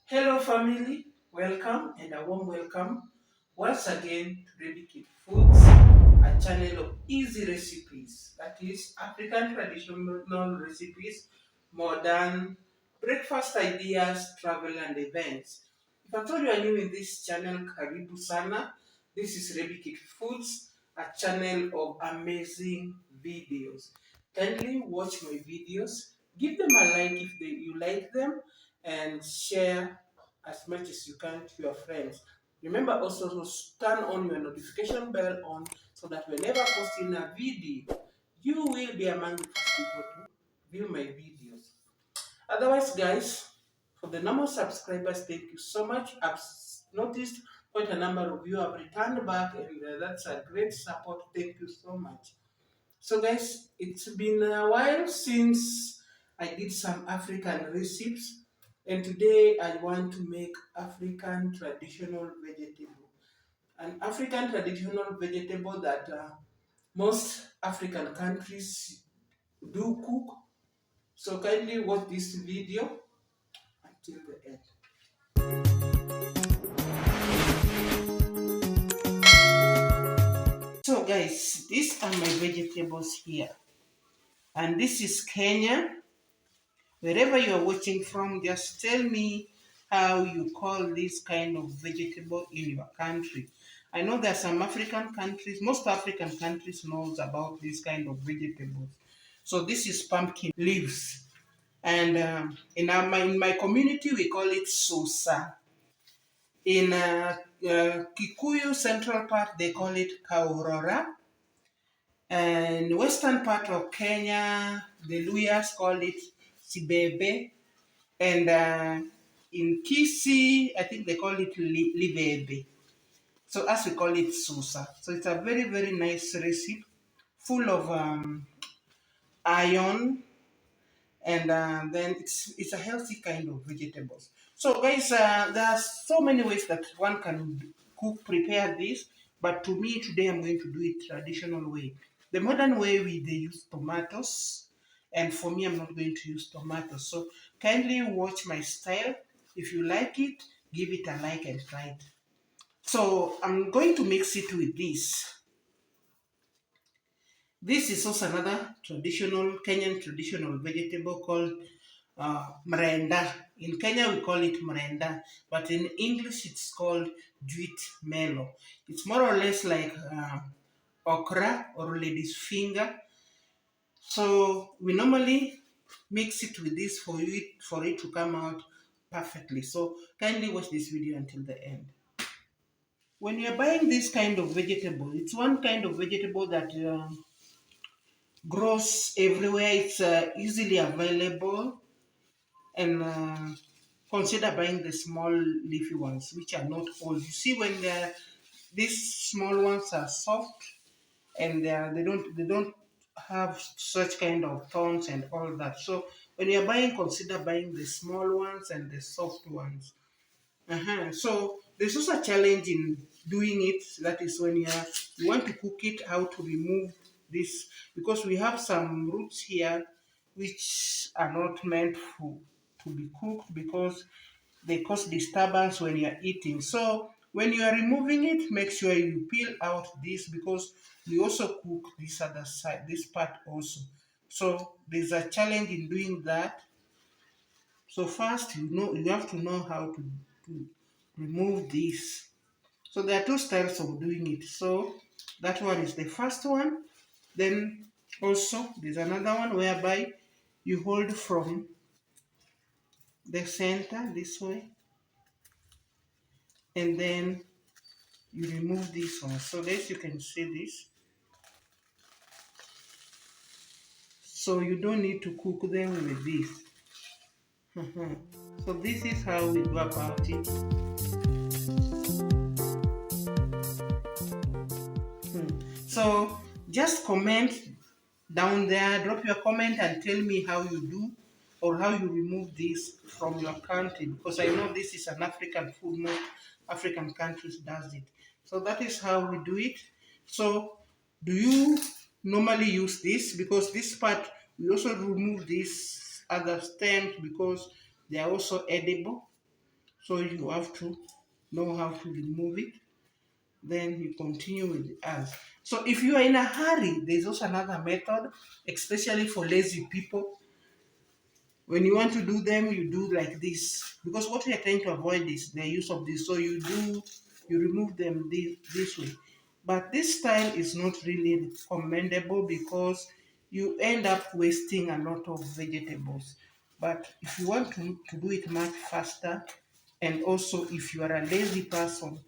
Hello, family. Welcome and a warm welcome once again to Baby Kid Foods, a channel of easy recipes. That is African traditional recipes, modern breakfast ideas, travel and events. If I told you are new in this channel, Karibu Sana. This is Baby Kid Foods, a channel of amazing videos. Kindly watch my videos. Give them a like if you like them and share as much as you can to your friends. Remember also to turn on your notification bell on so that whenever I post in a video, you will be among the first people to view my videos. Otherwise, guys, for the normal subscribers, thank you so much. I've noticed quite a number of you have returned back, and that's a great support. Thank you so much. So, guys, it's been a while since I did some African recipes, and today I want to make African traditional vegetable. An African traditional vegetable that most African countries do cook. So, kindly watch this video until the end. So, guys, these are my vegetables here, and this is Kenya. Wherever you are watching from, just tell me how you call this kind of vegetable in your country. I know there are some African countries, most African countries knows about this kind of vegetables. So this is pumpkin leaves. And in my community, we call it susa. In Kikuyu central part, they call it kaurora. And western part of Kenya, the Luyas call it sibebe. And in Kisii, I think they call it libebe. So as we call it susa. So it's a very, very nice recipe, full of iron, and then it's a healthy kind of vegetables. So guys, there are so many ways that one can prepare this, but to me today I'm going to do it traditional way. The modern way they use tomatoes, and for me I'm not going to use tomatoes. So kindly watch my style. If you like it, give it a like and try it. So I'm going to mix it with this. This is also another Kenyan traditional vegetable called mrenda. In Kenya, we call it mrenda, but in English, it's called jute mellow. It's more or less like okra or lady's finger. So we normally mix it with this for it to come out perfectly. So kindly watch this video until the end. When you're buying this kind of vegetable, it's one kind of vegetable that grows everywhere. It's easily available, and consider buying the small leafy ones, which are not old. You see, when these small ones are soft, and they don't have such kind of thorns and all that. So when you're buying, consider buying the small ones and the soft ones. So there's also a challenge in doing it. That is when you want to cook it, how to remove this, because we have some roots here which are not meant to be cooked because they cause disturbance when you are eating. So when you are removing it, make sure you peel out this, because we also cook this other side, this part also. So there's a challenge in doing that. So first, you have to know how to remove this. So there are two styles of doing it. So that one is the first one. Then also there's another one whereby you hold from the center this way, and then you remove this one. So this, you can see this. So you don't need to cook them with this. So this is how we go about it. So just comment down there, drop your comment and tell me how you do or how you remove this from your country, because I know this is an African food. Most African countries does it. So that is how we do it. So do you normally use this? Because this part, we also remove these other stems because they are also edible. So you have to know how to remove it. Then you continue with the others. So if you are in a hurry, there's also another method, especially for lazy people. When you want to do them, you do like this, because what we are trying to avoid is the use of this. So you remove them this way. But this style is not really commendable because you end up wasting a lot of vegetables. But if you want to do it much faster, and also if you are a lazy person,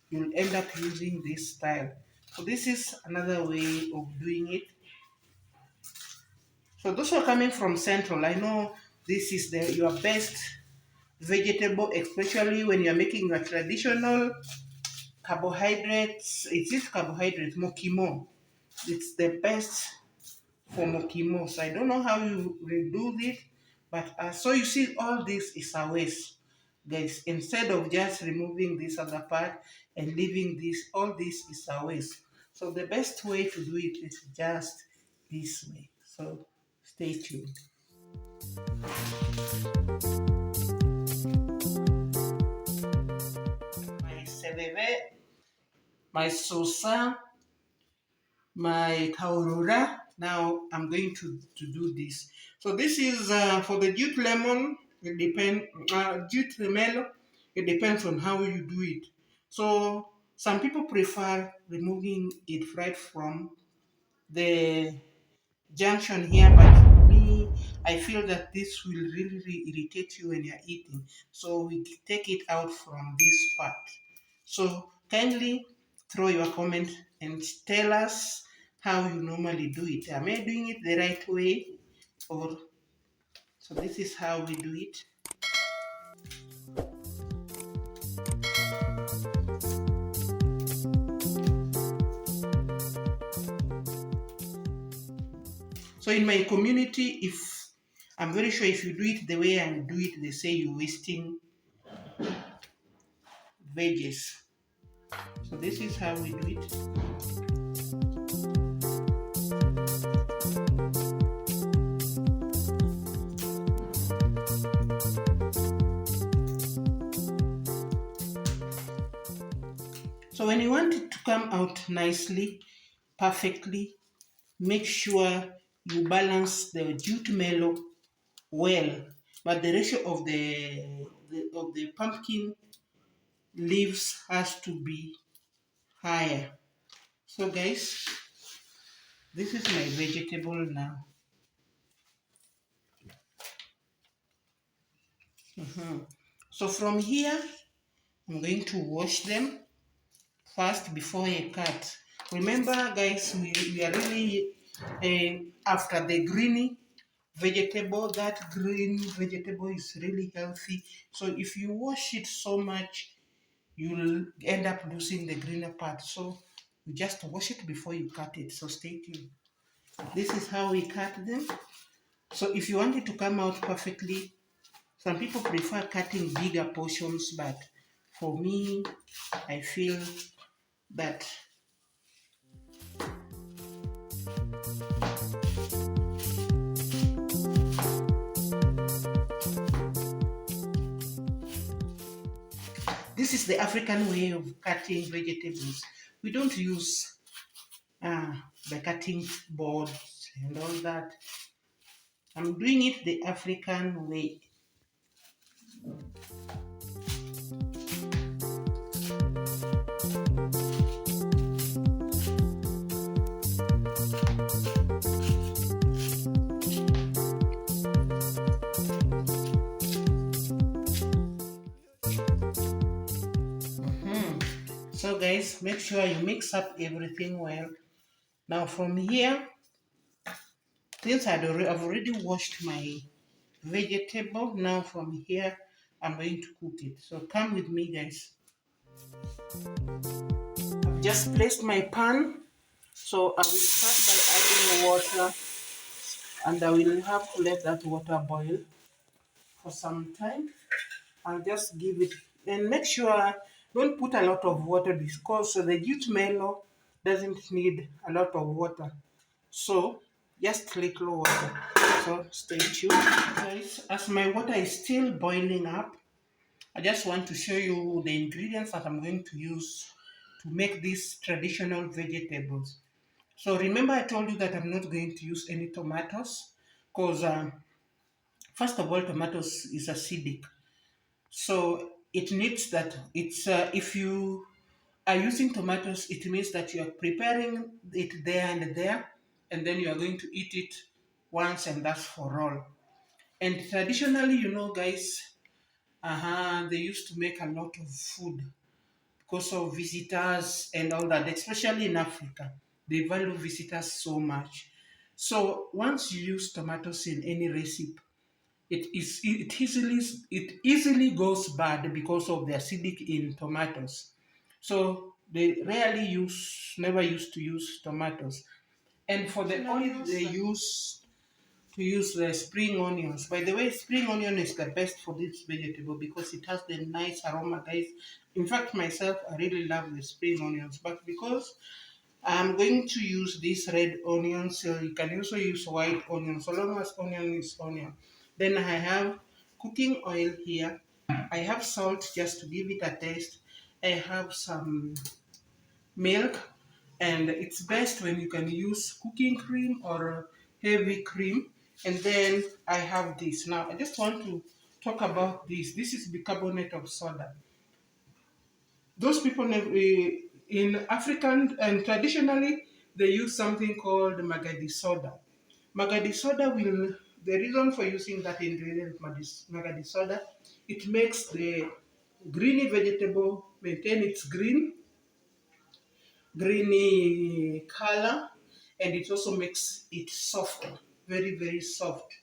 you'll end up using this style. So this is another way of doing it. So those who are coming from Central, I know this is your best vegetable, especially when you're making a traditional carbohydrates. It is carbohydrates, mokimo. It's the best for mokimo. So I don't know how you will do it, but so you see, all this is a waste, guys. Instead of just removing this other part and leaving this, all this is a waste. So the best way to do it is just this way. So stay tuned. My seveve, my sosa, my kaurura. Now I'm going to do this. So this is for the jute lemon. It depends. Jute melon. It depends on how you do it. So some people prefer removing it right from the junction here, but me, I feel that this will really irritate you when you're eating. So we take it out from this part. So kindly throw your comment and tell us how you normally do it. Am I doing it the right way? Or so this is how we do it. So in my community, if I'm very sure if you do it the way I do it, they say you're wasting veggies. So this is how we do it. So when you want it to come out nicely, perfectly, make sure you balance the jute melon well, but the ratio of the pumpkin leaves has to be higher. So guys, this is my vegetable now. So from here, I'm going to wash them first before I cut. Remember guys, we are really after the greeny vegetable. That green vegetable is really healthy. So if you wash it so much, you'll end up losing the greener part. So you just wash it before you cut it. So stay tuned. This is how we cut them. So if you want it to come out perfectly, some people prefer cutting bigger portions, but for me, I feel that this is the African way of cutting vegetables. We don't use the cutting boards and all that. I'm doing it the African way. So guys, make sure you mix up everything well. Now from here, since I've already washed my vegetable, now from here I'm going to cook it. So come with me guys. I've just placed my pan. So I will start by adding water, and I will have to let that water boil for some time. I'll just give it, and make sure don't put a lot of water because the jute melon doesn't need a lot of water. So just little water. So stay tuned guys. As my water is still boiling up, I just want to show you the ingredients that I'm going to use to make these traditional vegetables. So remember I told you that I'm not going to use any tomatoes because first of all, tomatoes is acidic. So it needs that it's if you are using tomatoes, it means that you are preparing it there and there, and then you are going to eat it once and that's for all. And traditionally, guys, they used to make a lot of food because of visitors and all that, especially in Africa. They value visitors so much. So once you use tomatoes in any recipe, it easily goes bad because of the acidic in tomatoes. So they never used to use tomatoes. And for the onions, they use the spring onions. By the way, spring onion is the best for this vegetable because it has the nice aroma, guys. In fact, myself, I really love the spring onions. But because I'm going to use these red onions, so you can also use white onion, so long as onion is onion. Then I have cooking oil here. I have salt just to give it a taste. I have some milk, and it's best when you can use cooking cream or heavy cream. And then I have this. Now I just want to talk about this. This is bicarbonate of soda. Those people in African and traditionally they use something called magadi soda. Magadi soda will the reason for using that ingredient magadi soda, it makes the greeny vegetable maintain its greeny color, and it also makes it soft, very very soft.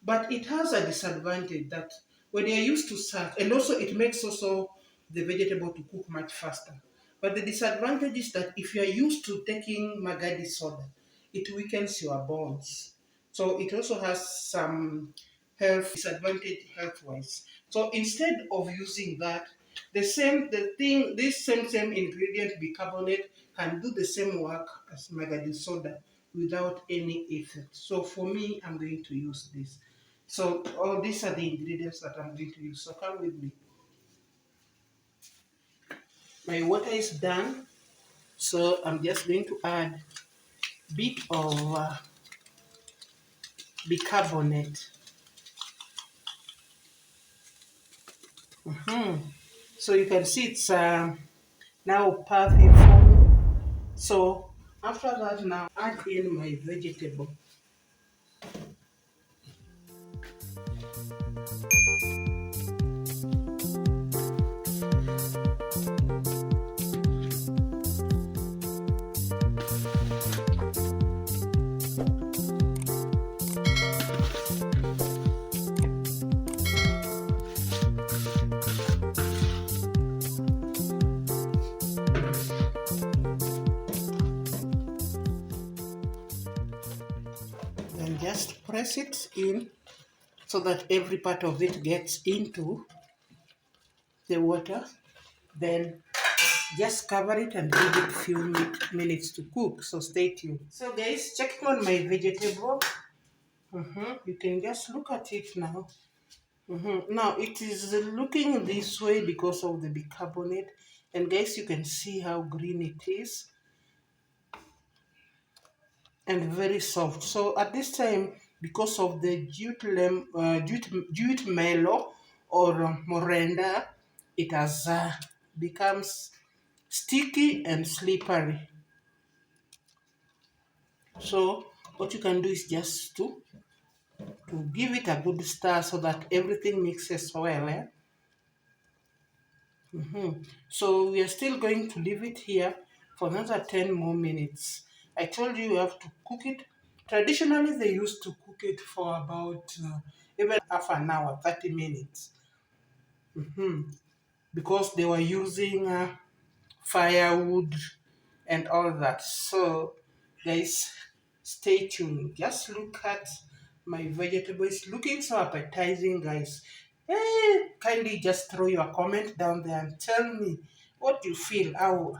But it has a disadvantage that when you're used to such, and also it makes also the vegetable to cook much faster. But the disadvantage is that if you are used to taking magadi soda, it weakens your bones. So it also has some health disadvantage health wise. So instead of using that, this same ingredient bicarbonate can do the same work as magadi soda without any effect. So for me, I'm going to use this. So all these are the ingredients that I'm going to use. So come with me. My water is done. So I'm just going to add a bit of bicarbonate. So you can see it's now perfect for me. So after that, now add in my vegetable. Then just press it in so that every part of it gets into the water. Then just cover it and give it a few minutes to cook. So stay tuned. So guys, checking on my vegetable. You can just look at it now. Now it is looking this way because of the bicarbonate, and guys, you can see how green it is and very soft. So at this time, because of the jute mellow or morenda, it has becomes sticky and slippery. So what you can do is just to give it a good stir so that everything mixes well. So we are still going to leave it here for another 10 more minutes. I told you have to cook it. Traditionally, they used to cook it for about even half an hour, 30 minutes, because they were using firewood and all that. So, guys, stay tuned. Just look at my vegetables. Looking so appetizing, guys. Kindly just throw your comment down there and tell me what you feel, how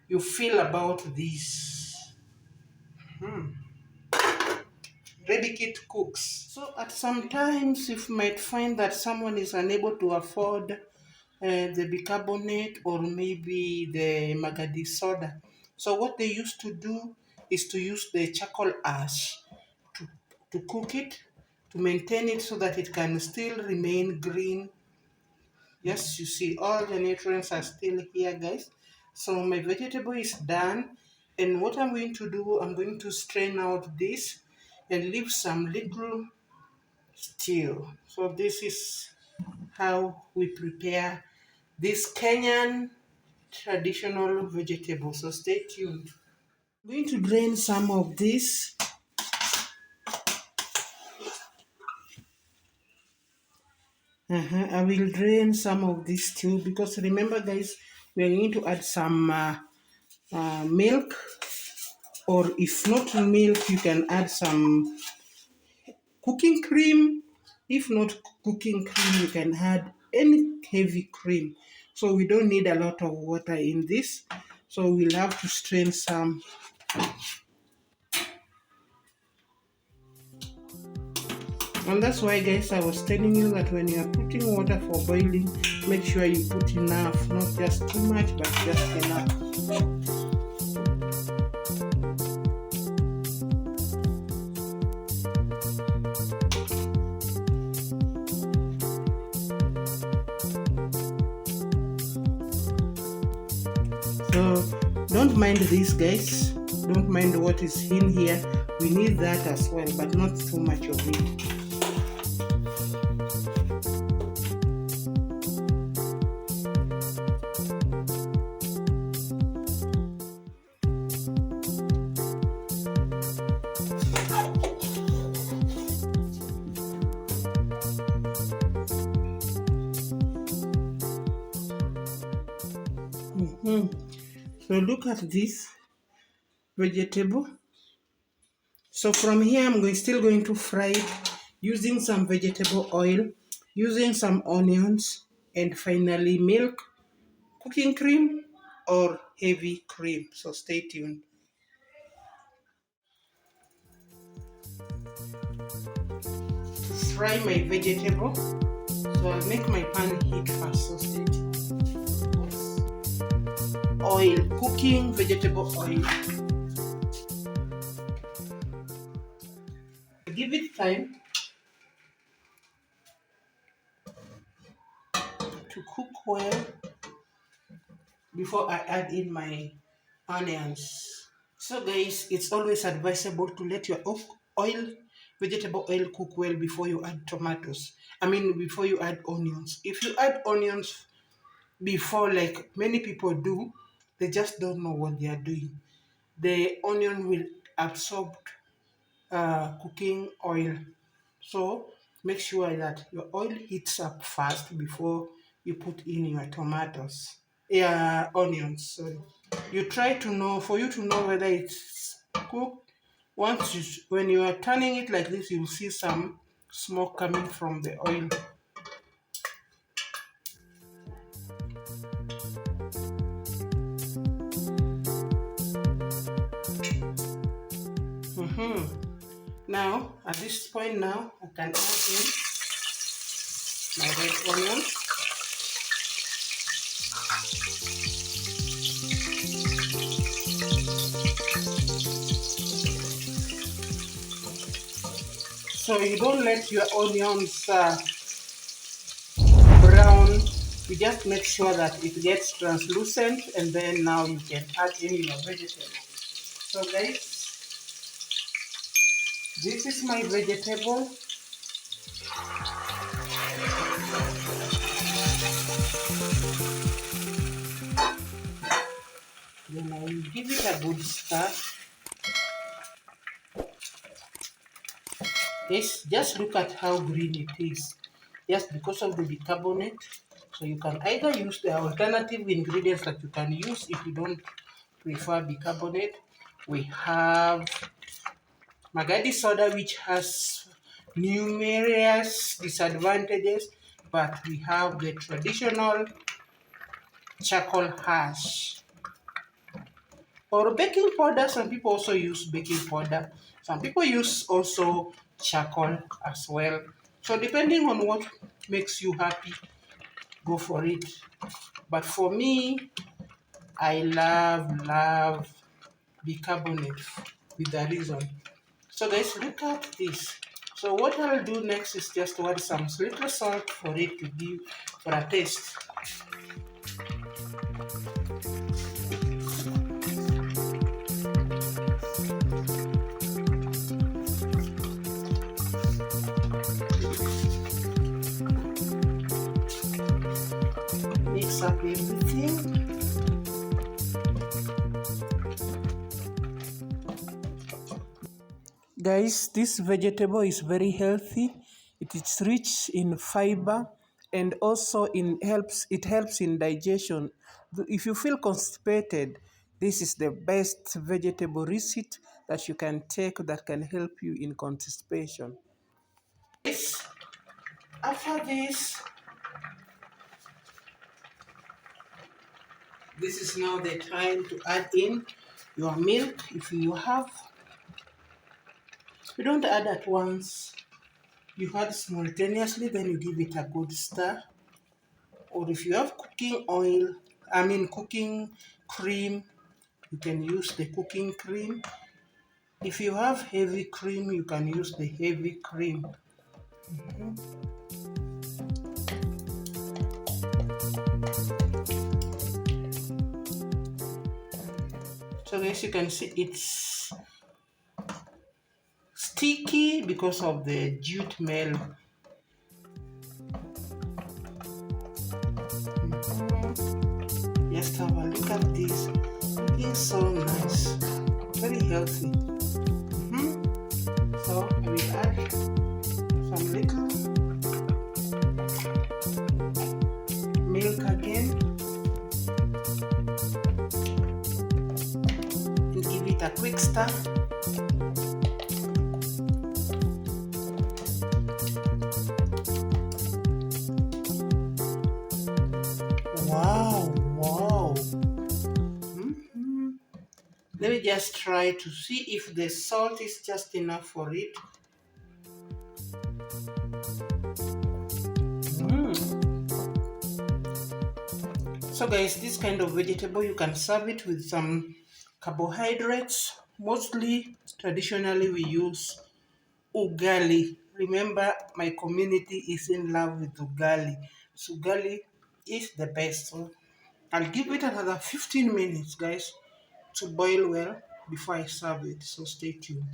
you feel about this. Rebikit cooks. So at some times, if you might find that someone is unable to afford the bicarbonate or maybe the Magadi soda, so what they used to do is to use the charcoal ash to, to cook it, to maintain it so that it can still remain green. Yes, you see, all the nutrients are still here, guys. So my vegetable is done. And what I'm going to do, I'm going to strain out this and leave some little stew. So this is how we prepare this Kenyan traditional vegetable. So stay tuned. I'm going to drain some of this. I will drain some of this stew because remember, guys, we are going to add some milk, or if not milk, you can add some cooking cream. If not cooking cream, you can add any heavy cream. So we don't need a lot of water in this. So we'll have to strain some. And that's why, guys, I was telling you that when you are putting water for boiling, make sure you put enough, not just too much, but just enough. So don't mind this, guys. Don't mind what is in here. We need that as well, but not too much of it. So look at this vegetable. So from here, I'm still going to fry it using some vegetable oil, using some onions, and finally milk, cooking cream, or heavy cream. So stay tuned. To fry my vegetable, so I'll make my pan heat first. So stay tuned. Oil, cooking vegetable oil. Give it time to cook well before I add in my onions. So guys, it's always advisable to let your vegetable oil cook well before you add tomatoes. Before you add onions. If you add onions before, like many people do, they just don't know what they are doing. The onion will absorb cooking oil. So make sure that your oil heats up fast before you put in your tomatoes. Yeah, onions. Sorry. You try to know, for you to know whether it's cooked. When you are turning it like this, you'll see some smoke coming from the oil. Now, at this point now, I can add in my red onion. So you don't let your onions brown. You just make sure that it gets translucent, and then now you can add in your vegetable. So guys, this is my vegetable. Then I will give it a good stir. Yes, just look at how green it is. Just because of the bicarbonate. So you can either use the alternative ingredients that you can use if you don't prefer bicarbonate. We have Magadi soda, which has numerous disadvantages, but we have the traditional charcoal ash. Or baking powder, some people also use baking powder. Some people use also charcoal as well. So depending on what makes you happy, go for it. But for me, I love bicarbonate with a reason. So guys, look at this. So what I'll do next is just to add some little salt for it to give for a taste. Mix up everything. Guys, this vegetable is very healthy. It is rich in fiber and also it helps in digestion. If you feel constipated, this is the best vegetable receipt that you can take that can help you in constipation. After this is now the time to add in your milk if you have. You don't add at once. You add simultaneously, then you give it a good stir. Or if you have cooking cream, you can use the cooking cream. If you have heavy cream, you can use the heavy cream. So as you can see, it's sticky because of the jute milk. Just have a look at this. Looking so nice, very healthy. So I will add some little milk again and give it a quick stir. Wow. Let me just try to see if the salt is just enough for it. So guys, this kind of vegetable, you can serve it with some carbohydrates. Mostly, traditionally, we use ugali. Remember, my community is in love with ugali. So ugali is the best. So I'll give it another 15 minutes, guys, to boil well before I serve it. So stay tuned.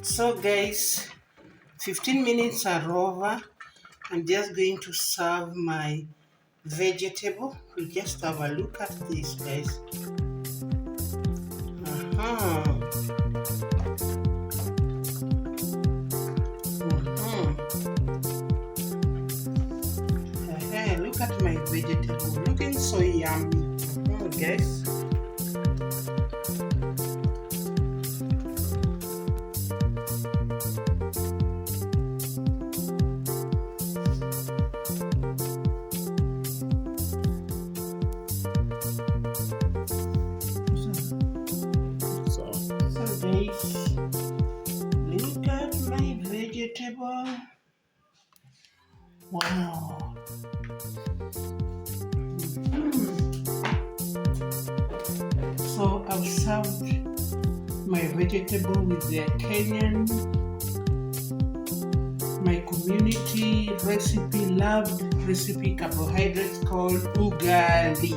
So guys, 15 minutes are over. I'm just going to serve my vegetable. We just have a look at this, guys. Look at my vegetable, looking so yummy, guys. Look at my vegetable. Wow. So I've served my vegetable with the Kenyan, my community recipe, loved recipe carbohydrates called ugali.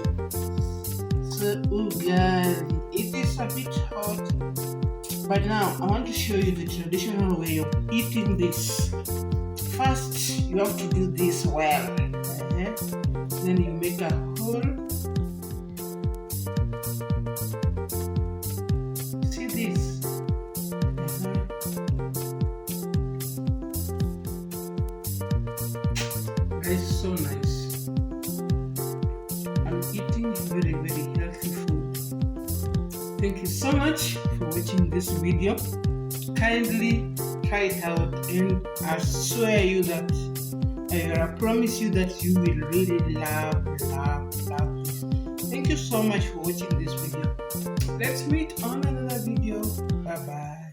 So ugali, it is a bit hot, but now I want to show you the traditional way of eating this. First, you have to do this well. Then you make a hole. See this? It's so nice. I'm eating very, very healthy food. Thank you so much for watching this video. Kindly try it out, and I swear you that I promise you that you will really love this. Thank you so much for watching this video. Let's meet on another video. Bye bye.